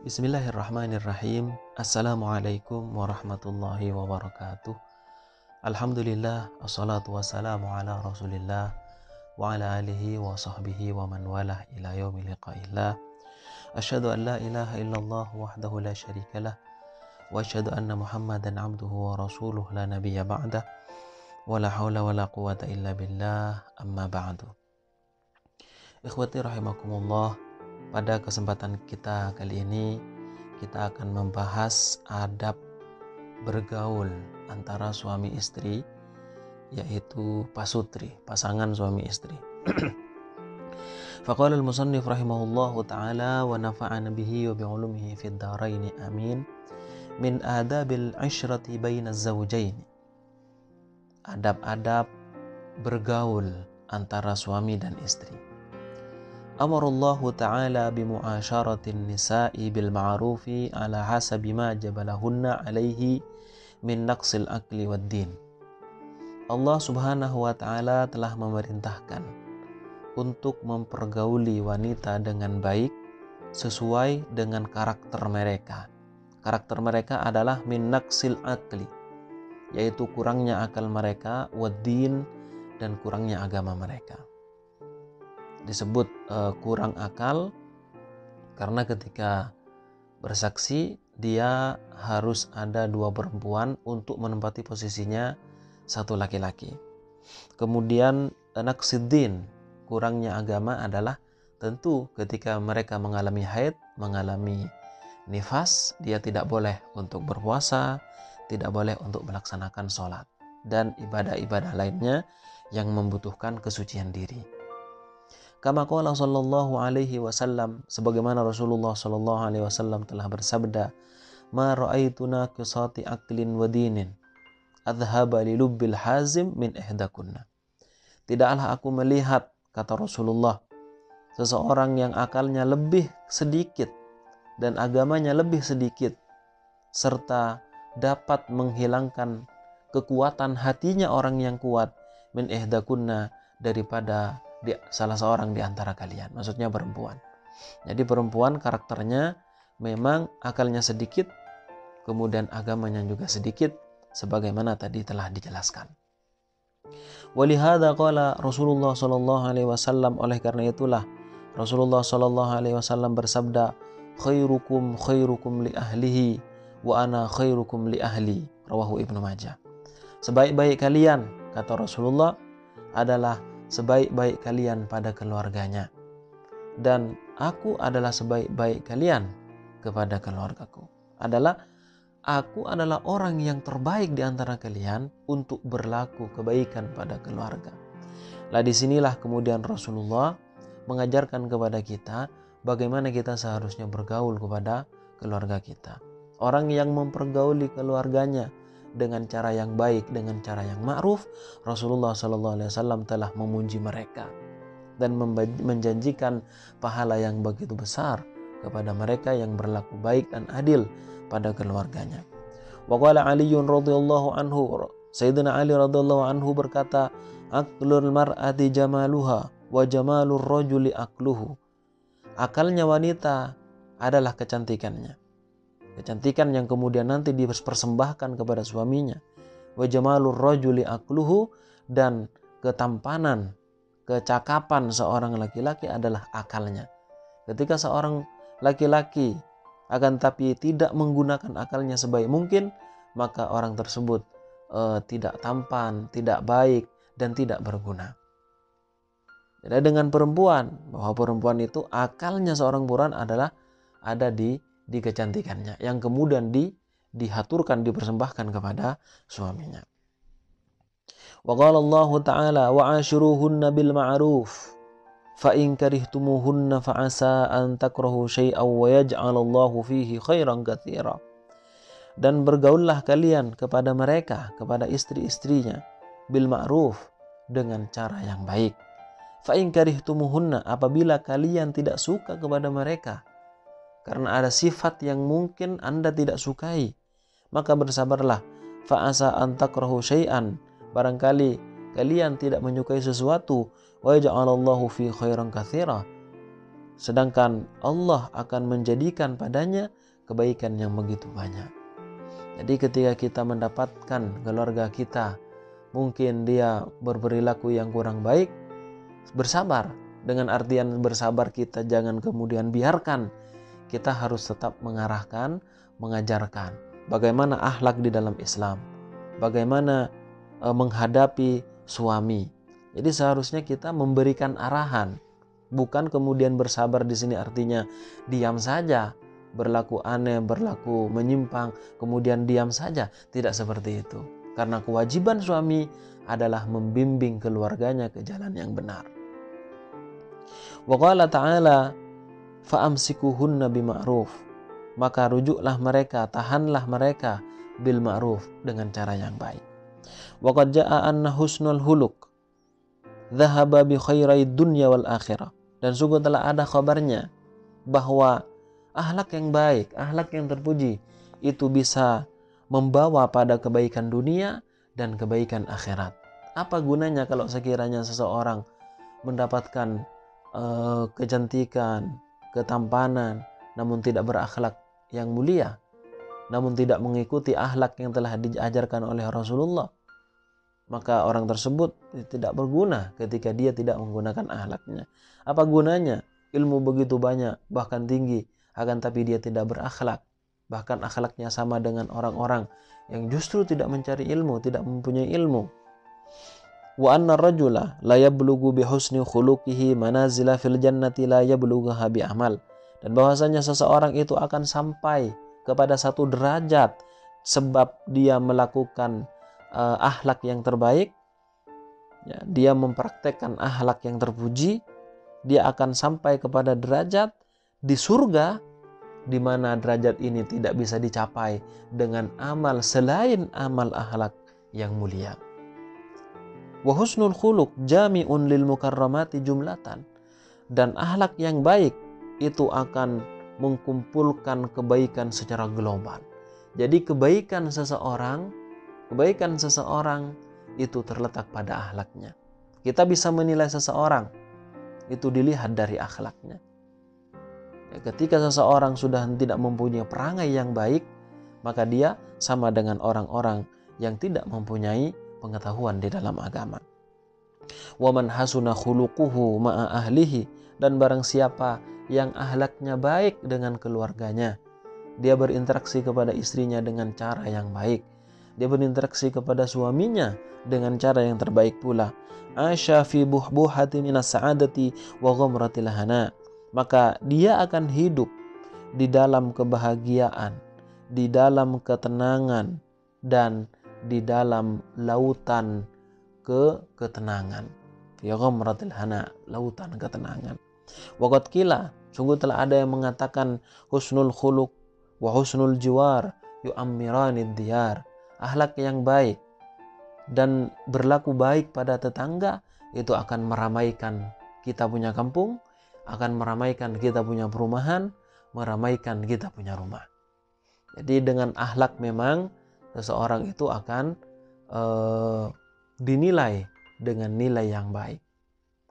Bismillahirrahmanirrahim. Assalamualaikum warahmatullahi wabarakatuh. Alhamdulillah, assalatu wassalamu ala rasulillah wa ala alihi wa sahbihi wa man walah ila yaumil liqa'illah. Asyhadu an la ilaha illallah wahdahu la syarikalah wa asyhadu anna muhammadan abduhu wa rasuluh la nabiyya ba'dah wa la hawla wa la quwata illa billah amma ba'du. Ikhwati rahimakumullah, pada kesempatan kita kali ini kita akan membahas adab bergaul antara suami istri, yaitu pasutri, pasangan suami istri. Faqala al-musannif rahimahullahu ta'ala wa nafa'ana bihi wa bi'ulumihi fid dharain amin. Min adabil ishrati baina az-zawjain. Adab-adab bergaul antara suami dan istri. Amarallahu ta'ala bimu'asyaratin nisa'i bil ma'rufi ala hasabi ma jabalahunna alaihi min naqsil akli wad din. Allah subhanahu wa ta'ala telah memerintahkan untuk mempergauli wanita dengan baik sesuai dengan karakter mereka. Karakter mereka adalah min naqsil akli, yaitu kurangnya akal mereka, wad din, dan kurangnya agama mereka. Disebut kurang akal karena ketika bersaksi dia harus ada dua perempuan untuk menempati posisinya satu laki-laki. Kemudian naqsiddin, kurangnya agama adalah tentu ketika mereka mengalami haid, mengalami nifas, dia tidak boleh untuk berpuasa, tidak boleh untuk melaksanakan sholat dan ibadah-ibadah lainnya yang membutuhkan kesucian diri. Kama qala sallallahu alaihi wasallam, sebagaimana Rasulullah sallallahu alaihi wasallam telah bersabda, ma ra'aitu naqisati aqlin wa dinin adhhaba li lubbil hazim min ihdakunna. Tidaklah aku melihat, kata Rasulullah, seseorang yang akalnya lebih sedikit dan agamanya lebih sedikit serta dapat menghilangkan kekuatan hatinya orang yang kuat min ihdakunna, daripada salah seorang di antara kalian, maksudnya perempuan. Jadi perempuan karakternya memang akalnya sedikit, kemudian agamanya juga sedikit, sebagaimana tadi telah dijelaskan. Walihada qala Rasulullah sallallahu alaihi wasallam, oleh karena itulah Rasulullah sallallahu alaihi wasallam bersabda, khairukum khairukum li ahlihi wa ana khairukum li ahli, rawahu Ibnu Majah. Sebaik-baik kalian, kata Rasulullah, adalah sebaik-baik kalian pada keluarganya, dan aku adalah sebaik-baik kalian kepada keluargaku. Aku adalah orang yang terbaik di antara kalian untuk berlaku kebaikan pada keluarga. Lah disinilah kemudian Rasulullah mengajarkan kepada kita bagaimana kita seharusnya bergaul kepada keluarga kita. Orang yang mempergauli keluarganya dengan cara yang baik, dengan cara yang ma'ruf, Rasulullah SAW telah memuji mereka dan menjanjikan pahala yang begitu besar kepada mereka yang berlaku baik dan adil pada keluarganya. Wa qala Aliun radhiyallahu anhu, Sayyidina Ali radhiyallahu anhu berkata, aqlul mar'ati jamaluha wa jamalur rajuli aqluhu. Akalnya wanita adalah kecantikannya. Kecantikan yang kemudian nanti dipersembahkan kepada suaminya. Wa jamalur rajuli aqluhu, dan ketampanan, kecakapan seorang laki-laki adalah akalnya. Ketika seorang laki-laki akan tapi tidak menggunakan akalnya sebaik mungkin, maka orang tersebut tidak tampan, tidak baik, dan tidak berguna. Jadi dengan perempuan, bahwa perempuan itu akalnya seorang perempuan adalah ada di kecantikannya, yang kemudian dihaturkan, dipersembahkan kepada suaminya. Wa qala Allah ta'ala wa ashiruhunna bil ma'ruf fa in karihtumuhunna fa asa an takrahu syai'an wa yaj'alallahu fihi khairan katsira. Dan bergaullah kalian kepada mereka, kepada istri-istrinya, bil ma'ruf, dengan cara yang baik. Fa in karihtumuhunna, apabila kalian tidak suka kepada mereka karena ada sifat yang mungkin Anda tidak sukai, maka bersabarlah. Fa'asa an takrahu syai'an, barangkali kalian tidak menyukai sesuatu, wa ja'alallahu fi khairan katsira, sedangkan Allah akan menjadikan padanya kebaikan yang begitu banyak. Jadi ketika kita mendapatkan keluarga kita, mungkin dia berperilaku yang kurang baik, bersabar. Dengan artian bersabar, kita jangan kemudian biarkan. Kita harus tetap mengarahkan, mengajarkan bagaimana akhlak di dalam Islam, bagaimana menghadapi suami. Jadi seharusnya kita memberikan arahan, bukan kemudian bersabar. Di sini artinya diam saja, berlaku aneh, berlaku menyimpang, kemudian diam saja. Tidak seperti itu. Karena kewajiban suami adalah membimbing keluarganya ke jalan yang benar. Wa qala ta'ala fa'amsikuhunna bima'ruf. Maka rujuklah mereka, tahanlah mereka bil ma'ruf, dengan cara yang baik. Wa qad ja'a anna husnul huluk dhahaba bi khairai dunya wal akhirah. Dan sungguh telah ada kabarnya bahwa akhlak yang baik, akhlak yang terpuji itu bisa membawa pada kebaikan dunia dan kebaikan akhirat. Apa gunanya kalau sekiranya seseorang mendapatkan kecantikan, ketampanan, namun tidak berakhlak yang mulia, namun tidak mengikuti akhlak yang telah diajarkan oleh Rasulullah, maka orang tersebut tidak berguna ketika dia tidak menggunakan akhlaknya. Apa gunanya ilmu begitu banyak, bahkan tinggi, akan tapi dia tidak berakhlak, bahkan akhlaknya sama dengan orang-orang yang justru tidak mencari ilmu, tidak mempunyai ilmu. Wa anna rajula la yablughu bi husni khuluqihi manazila fil jannati la yablughuha bi amal. Dan bahwasanya seseorang itu akan sampai kepada satu derajat sebab dia melakukan akhlak yang terbaik, ya, dia mempraktekkan akhlak yang terpuji, dia akan sampai kepada derajat di surga, di mana derajat ini tidak bisa dicapai dengan amal selain amal akhlak yang mulia. Wa husnul khuluq jami'un lil mukarramati jumlatan. Dan akhlak yang baik itu akan mengkumpulkan kebaikan secara global. Jadi kebaikan seseorang itu terletak pada akhlaknya. Kita bisa menilai seseorang itu dilihat dari akhlaknya. Ya, ketika seseorang sudah tidak mempunyai perangai yang baik, maka dia sama dengan orang-orang yang tidak mempunyai pengetahuan di dalam agama. Wa man hasuna khuluquhu ma'a ahlihi. Dan barang siapa yang akhlaknya baik dengan keluarganya, dia berinteraksi kepada istrinya dengan cara yang baik, dia berinteraksi kepada suaminya dengan cara yang terbaik pula. Asya fi buhbuhati minas sa'adati wa ghamratil hana. Maka dia akan hidup di dalam kebahagiaan, di dalam ketenangan, dan di dalam lautan ketenangan. Fi ghamratil hana, lautan ketenangan. Wa qad qila, sungguh telah ada yang mengatakan husnul khuluq wa husnul jiwar yu'ammiranid diyar. Akhlak yang baik dan berlaku baik pada tetangga itu akan meramaikan kita punya kampung, akan meramaikan kita punya perumahan, meramaikan kita punya rumah. Jadi dengan akhlak memang seseorang itu akan dinilai dengan nilai yang baik.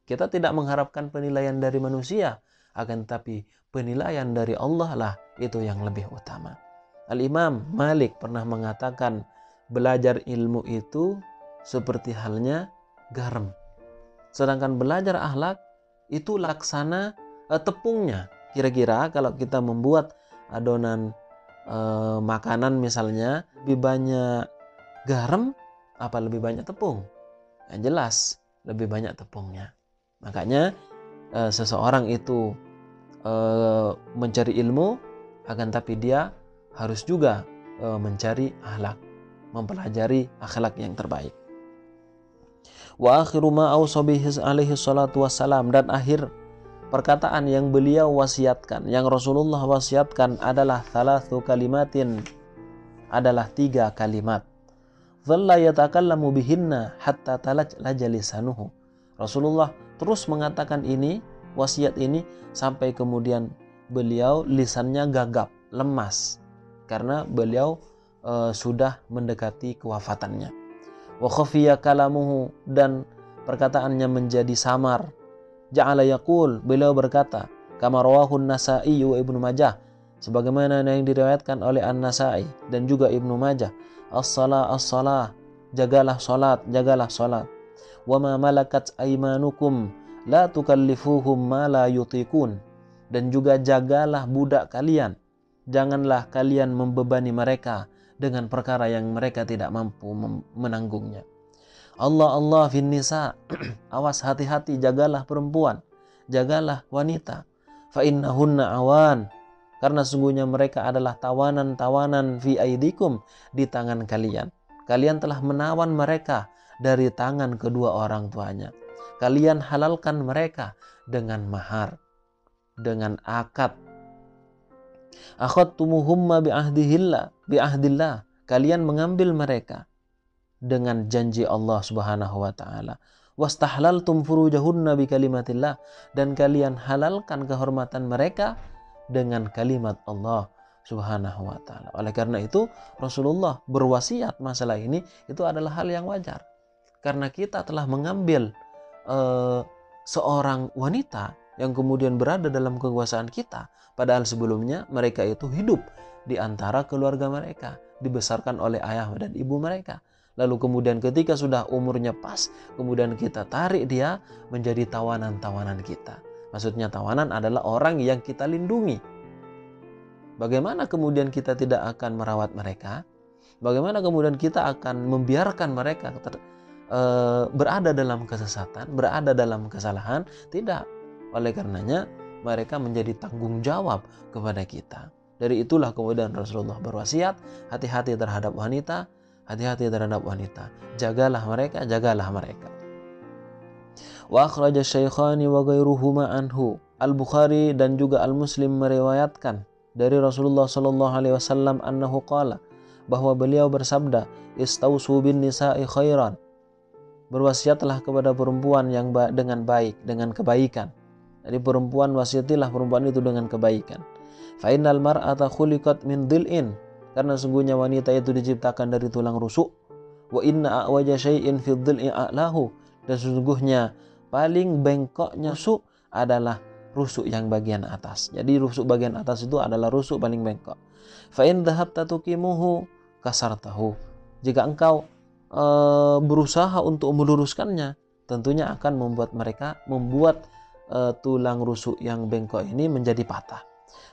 Kita tidak mengharapkan penilaian dari manusia, akan tapi penilaian dari Allah lah itu yang lebih utama. Al-Imam Malik pernah mengatakan, belajar ilmu itu seperti halnya garam. Sedangkan belajar akhlak itu laksana tepungnya. Kira-kira kalau kita membuat adonan makanan misalnya, lebih banyak garam apa lebih banyak tepung? Yang jelas lebih banyak tepungnya. Makanya seseorang itu mencari ilmu, akan tapi dia harus juga mencari akhlak, mempelajari akhlak yang terbaik. Wa akhiru ma ausa bihi alaihi salatu wassalam. Dan akhir perkataan yang beliau wasiatkan, yang Rasulullah wasiatkan adalah thalathu kalimatin, adalah 3 kalimat. Dhalla yatakallamu bihinna hatta talajlaja lisanuhu. Rasulullah terus mengatakan ini, wasiat ini, sampai kemudian beliau lisannya gagap, lemas, karena beliau sudah mendekati kewafatannya. Wa khafiya kalamuhu, dan perkataannya menjadi samar. Ja'ala yaqul, beliau berkata, Kama rawahu An-Nasa'i wa Ibnu Majah, sebagaimana yang diriwayatkan oleh An-Nasa'i dan juga Ibnu Majah. As-salah as-salah, jagalah salat, jagalah salat. Wa ma malakat aymanukum la tukallifuhum ma la yutiqun, dan juga jagalah budak kalian, janganlah kalian membebani mereka dengan perkara yang mereka tidak mampu menanggungnya. Allah fin nisa, awas, hati-hati, jagalah perempuan, jagalah wanita. Fa innahunna awan, karena sungguhnya mereka adalah tawanan-tawanan fi aidikum, di tangan kalian. Kalian telah menawan mereka dari tangan kedua orang tuanya. Kalian halalkan mereka dengan mahar, dengan akad. Akhadtumuhumma bi'ahdillah, kalian mengambil mereka dengan janji Allah Subhanahu wa taala. Wastahlaltum furujahunna bikalimatillah, dan kalian halalkan kehormatan mereka dengan kalimat Allah Subhanahu wa taala. Oleh karena itu Rasulullah berwasiat masalah ini itu adalah hal yang wajar. Karena kita telah mengambil seorang wanita yang kemudian berada dalam kekuasaan kita, padahal sebelumnya mereka itu hidup di antara keluarga mereka, dibesarkan oleh ayah dan ibu mereka. Lalu kemudian ketika sudah umurnya pas, kemudian kita tarik dia menjadi tawanan-tawanan kita. Maksudnya tawanan adalah orang yang kita lindungi. Bagaimana kemudian kita tidak akan merawat mereka? Bagaimana kemudian kita akan membiarkan mereka berada dalam kesesatan, berada dalam kesalahan? Tidak. Oleh karenanya mereka menjadi tanggung jawab kepada kita. Dari itulah kemudian Rasulullah berwasiat, hati-hati terhadap wanita, hati-hati terhadap wanita. Jagalah mereka, jagalah mereka. Wa akhraja Syaikhani wa ghairuhuma anhu. Al-Bukhari dan juga Al-Muslim meriwayatkan dari Rasulullah sallallahu alaihi wasallam annahu qala, bahwa beliau bersabda, istausu bin nisa'i khairan. Berwasiatlah kepada perempuan yang dengan baik, dengan kebaikan. Jadi perempuan, wasiatilah perempuan itu dengan kebaikan. Fa innal mar'ata khuliqat min dhil'in, karena sungguhnya wanita itu diciptakan dari tulang rusuk. Wa inna a'waja syai'in fi dhil'i a'lahu, dan sesungguhnya paling bengkoknya rusuk adalah rusuk yang bagian atas. Jadi rusuk bagian atas itu adalah rusuk paling bengkok. Fa in dhahabta tuqimuhu kasartahu, jika engkau berusaha untuk meluruskannya, tentunya akan membuat tulang rusuk yang bengkok ini menjadi patah.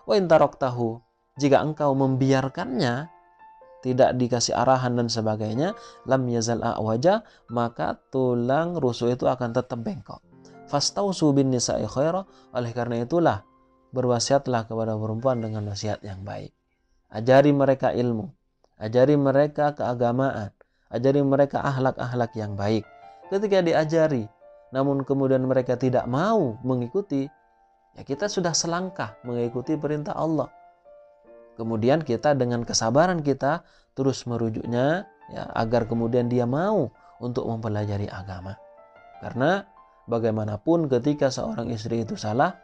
Wa in taraktahu, jika engkau membiarkannya, tidak dikasih arahan dan sebagainya, lam yazal a'waja, maka tulang rusuk itu akan tetap bengkok. Fastausu bin nisa'i khaira, oleh karena itulah berwasiatlah kepada perempuan dengan wasiat yang baik. Ajari mereka ilmu, ajari mereka keagamaan, ajari mereka akhlak-akhlak yang baik. Ketika diajari, namun kemudian mereka tidak mau mengikuti, ya kita sudah selangkah mengikuti perintah Allah. Kemudian kita dengan kesabaran kita terus merujuknya, ya, agar kemudian dia mau untuk mempelajari agama. Karena bagaimanapun ketika seorang istri itu salah,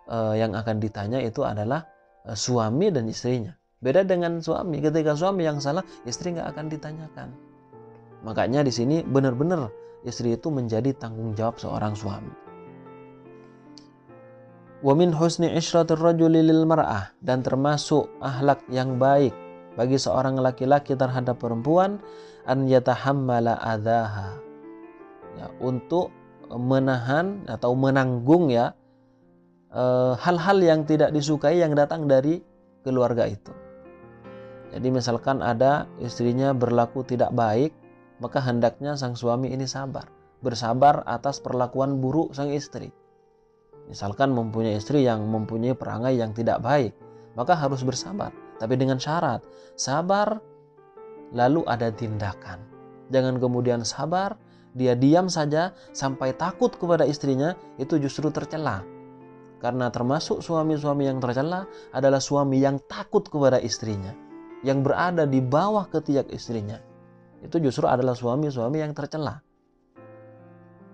yang akan ditanya itu adalah suami dan istrinya. Beda dengan suami, ketika suami yang salah, istri nggak akan ditanyakan. Makanya di sini benar-benar istri itu menjadi tanggung jawab seorang suami. Wa min husni ishratir rajuli lil mar'ah, dan termasuk akhlak yang baik bagi seorang laki-laki terhadap perempuan, an yatahammala adzaha, ya, untuk menahan atau menanggung, ya, hal-hal yang tidak disukai yang datang dari keluarga itu. Jadi misalkan ada istrinya berlaku tidak baik, maka hendaknya sang suami ini bersabar atas perlakuan buruk sang istri. Misalkan mempunyai istri yang mempunyai perangai yang tidak baik, maka harus bersabar. Tapi dengan syarat, sabar lalu ada tindakan. Jangan kemudian sabar, dia diam saja sampai takut kepada istrinya, itu justru tercela. Karena termasuk suami-suami yang tercela adalah suami yang takut kepada istrinya, yang berada di bawah ketiak istrinya. Itu justru adalah suami-suami yang tercela.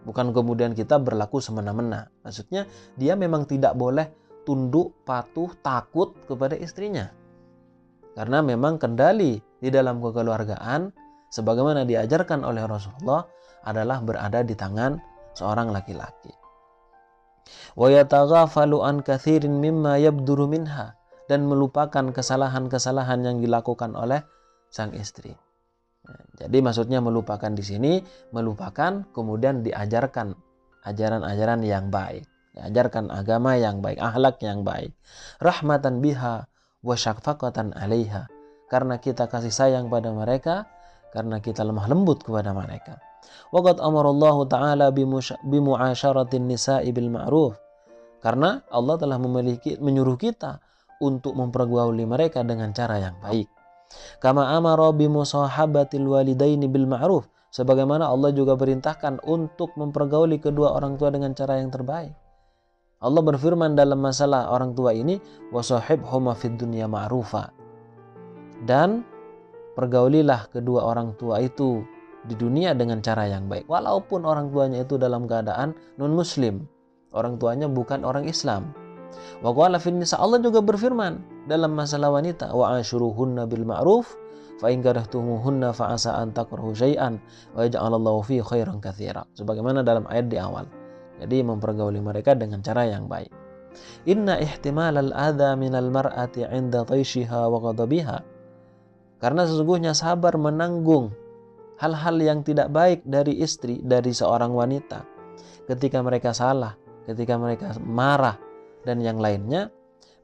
Bukan kemudian kita berlaku semena-mena. Maksudnya dia memang tidak boleh tunduk, patuh, takut kepada istrinya. Karena memang kendali di dalam kekeluargaan, sebagaimana diajarkan oleh Rasulullah, adalah berada di tangan seorang laki-laki. Wa yataghafalu an katsirin mimma yabduru minha, dan melupakan kesalahan-kesalahan yang dilakukan oleh sang istri. Jadi maksudnya melupakan di sini, melupakan kemudian diajarkan ajaran-ajaran yang baik, diajarkan agama yang baik, akhlak yang baik. Rahmatan biha wa syafaqatan 'alaiha. Karena kita kasih sayang pada mereka, karena kita lemah lembut kepada mereka. Wa qad amarallahu ta'ala bimu'asyaratin nisa'i bil ma'ruf. Karena Allah telah menyuruh kita untuk mempergauli mereka dengan cara yang baik. Kama amara bimusahabatil walidaini bil ma'ruf, sebagaimana Allah juga perintahkan untuk mempergauli kedua orang tua dengan cara yang terbaik. Allah berfirman dalam masalah orang tua ini, wasahibhuma fid dunya ma'rufa, dan pergaulilah kedua orang tua itu di dunia dengan cara yang baik, walaupun orang tuanya itu dalam keadaan non muslim, orang tuanya bukan orang Islam. Wa qala fin nisa, Allah juga berfirman dalam masalah wanita, wa ashuruhunna bil ma'ruf fa in karahtumuhunna fa asa an takrahu syai'an wa yaj'alallahu fi khairan katsira, sebagaimana dalam ayat di awal. Jadi mempergauli mereka dengan cara yang baik. Inna ihtimalal adza minal mar'ati 'inda taishiha wa ghadabiha, karena sesungguhnya sabar menanggung hal-hal yang tidak baik dari istri, dari seorang wanita, ketika mereka salah, ketika mereka marah dan yang lainnya,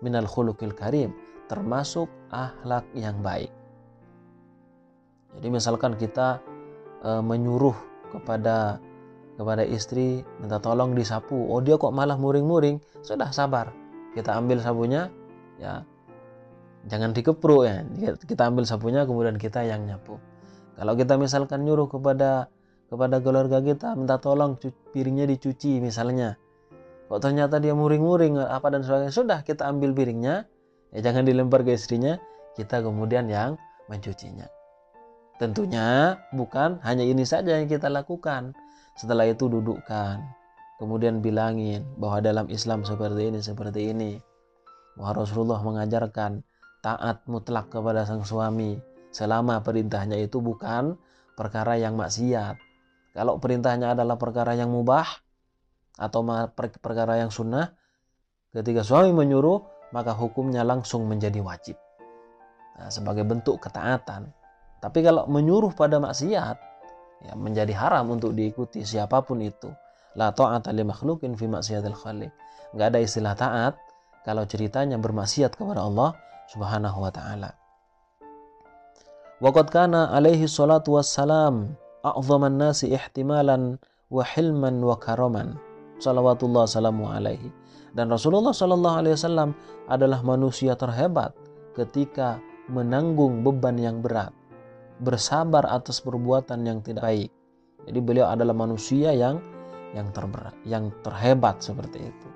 minal khuluqil karim, termasuk akhlak yang baik. Jadi misalkan kita menyuruh kepada istri minta tolong disapu, oh dia kok malah muring-muring, sudah sabar, kita ambil sapunya, ya jangan dikepruk ya, kita ambil sapunya kemudian kita yang nyapu. Kalau kita misalkan nyuruh kepada keluarga kita minta tolong piringnya dicuci misalnya, kok ternyata dia muring-muring apa dan sebagainya, sudah kita ambil piringnya, ya jangan dilempar ke istrinya, kita kemudian yang mencucinya. Tentunya bukan hanya ini saja yang kita lakukan. Setelah itu dudukkan, kemudian bilangin bahwa dalam Islam seperti ini, bahwa Rasulullah mengajarkan taat mutlak kepada sang suami selama perintahnya itu bukan perkara yang maksiat. Kalau perintahnya adalah perkara yang mubah atau perkara yang sunnah, ketika suami menyuruh, maka hukumnya langsung menjadi wajib, sebagai bentuk ketaatan. Tapi kalau menyuruh pada maksiat, ya menjadi haram untuk diikuti siapapun itu. La ta'ata li makhluqin fi maksiatil khaliq. Enggak ada istilah taat kalau ceritanya bermaksiat kepada Allah Subhanahu wa taala. Wa qad kana alaihi salatu wassalam a'dhaman nasi ihtimalan wa hilman wa karaman. Salawatullah salamu alaihi. Dan Rasulullah sallallahu alaihi wasallam adalah manusia terhebat ketika menanggung beban yang berat, bersabar atas perbuatan yang tidak baik. Jadi beliau adalah manusia yang terberat, yang terhebat seperti itu.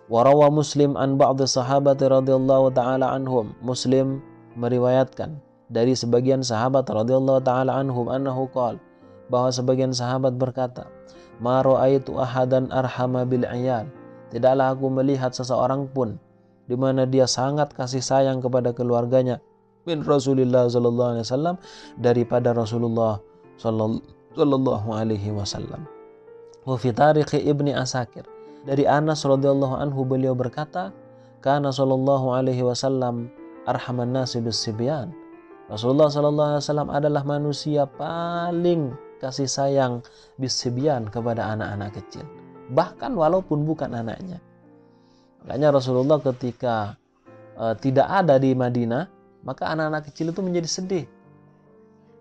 Warawa Muslim an ba'd sahabat radhiyallahu taala anhum. Muslim meriwayatkan dari sebagian sahabat radhiyallahu taala anhum annahu qala, bahwa sebagian sahabat berkata, ma ra'aitu ahadan arhama bil 'iyal. Tidaklah aku melihat seseorang pun di mana dia sangat kasih sayang kepada keluarganya min Rasulullah sallallahu alaihi wasallam, daripada Rasulullah sallallahu alaihi wasallam. Wa fi tarikh Ibni Asakir, dari Anas radhiyallahu anhu beliau berkata, kana sallallahu alaihi wasallam arhaman nasi bis sibyan. Rasulullah sallallahu alaihi wasallam adalah manusia paling kasih sayang bis sibyan kepada anak-anak kecil, bahkan walaupun bukan anaknya. Makanya Rasulullah ketika tidak ada di Madinah, maka anak-anak kecil itu menjadi sedih.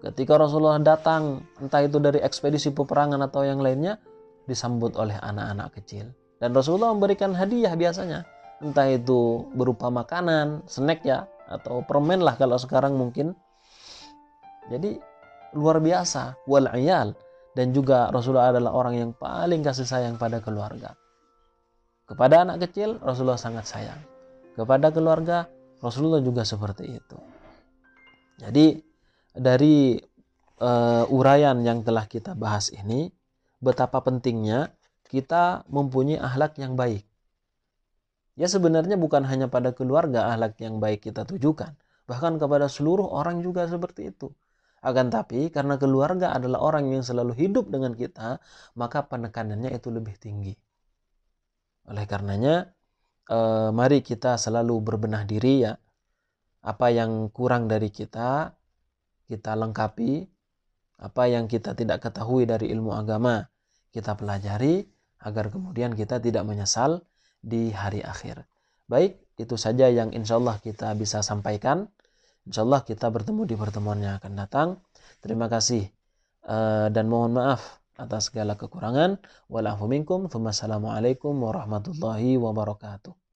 Ketika Rasulullah datang, entah itu dari ekspedisi peperangan atau yang lainnya, disambut oleh anak-anak kecil. Dan Rasulullah memberikan hadiah biasanya, entah itu berupa makanan, snack ya, atau permen lah kalau sekarang mungkin. Jadi luar biasa, wal iyal. Dan juga Rasulullah adalah orang yang paling kasih sayang pada keluarga. Kepada anak kecil, Rasulullah sangat sayang. Kepada keluarga, Rasulullah juga seperti itu. Jadi dari uraian yang telah kita bahas ini, betapa pentingnya kita mempunyai akhlak yang baik. Ya sebenarnya bukan hanya pada keluarga akhlak yang baik kita tujukan, bahkan kepada seluruh orang juga seperti itu. Akan tapi karena keluarga adalah orang yang selalu hidup dengan kita, maka penekanannya itu lebih tinggi. Oleh karenanya, mari kita selalu berbenah diri ya. Apa yang kurang dari kita lengkapi. Apa yang kita tidak ketahui dari ilmu agama, kita pelajari agar kemudian kita tidak menyesal di hari akhir. Baik, itu saja yang insya Allah kita bisa sampaikan. Insya Allah kita bertemu di pertemuan yang akan datang. Terima kasih dan mohon maaf atas segala kekurangan. Walafu minkum. Wassalamualaikum warahmatullahi wabarakatuh.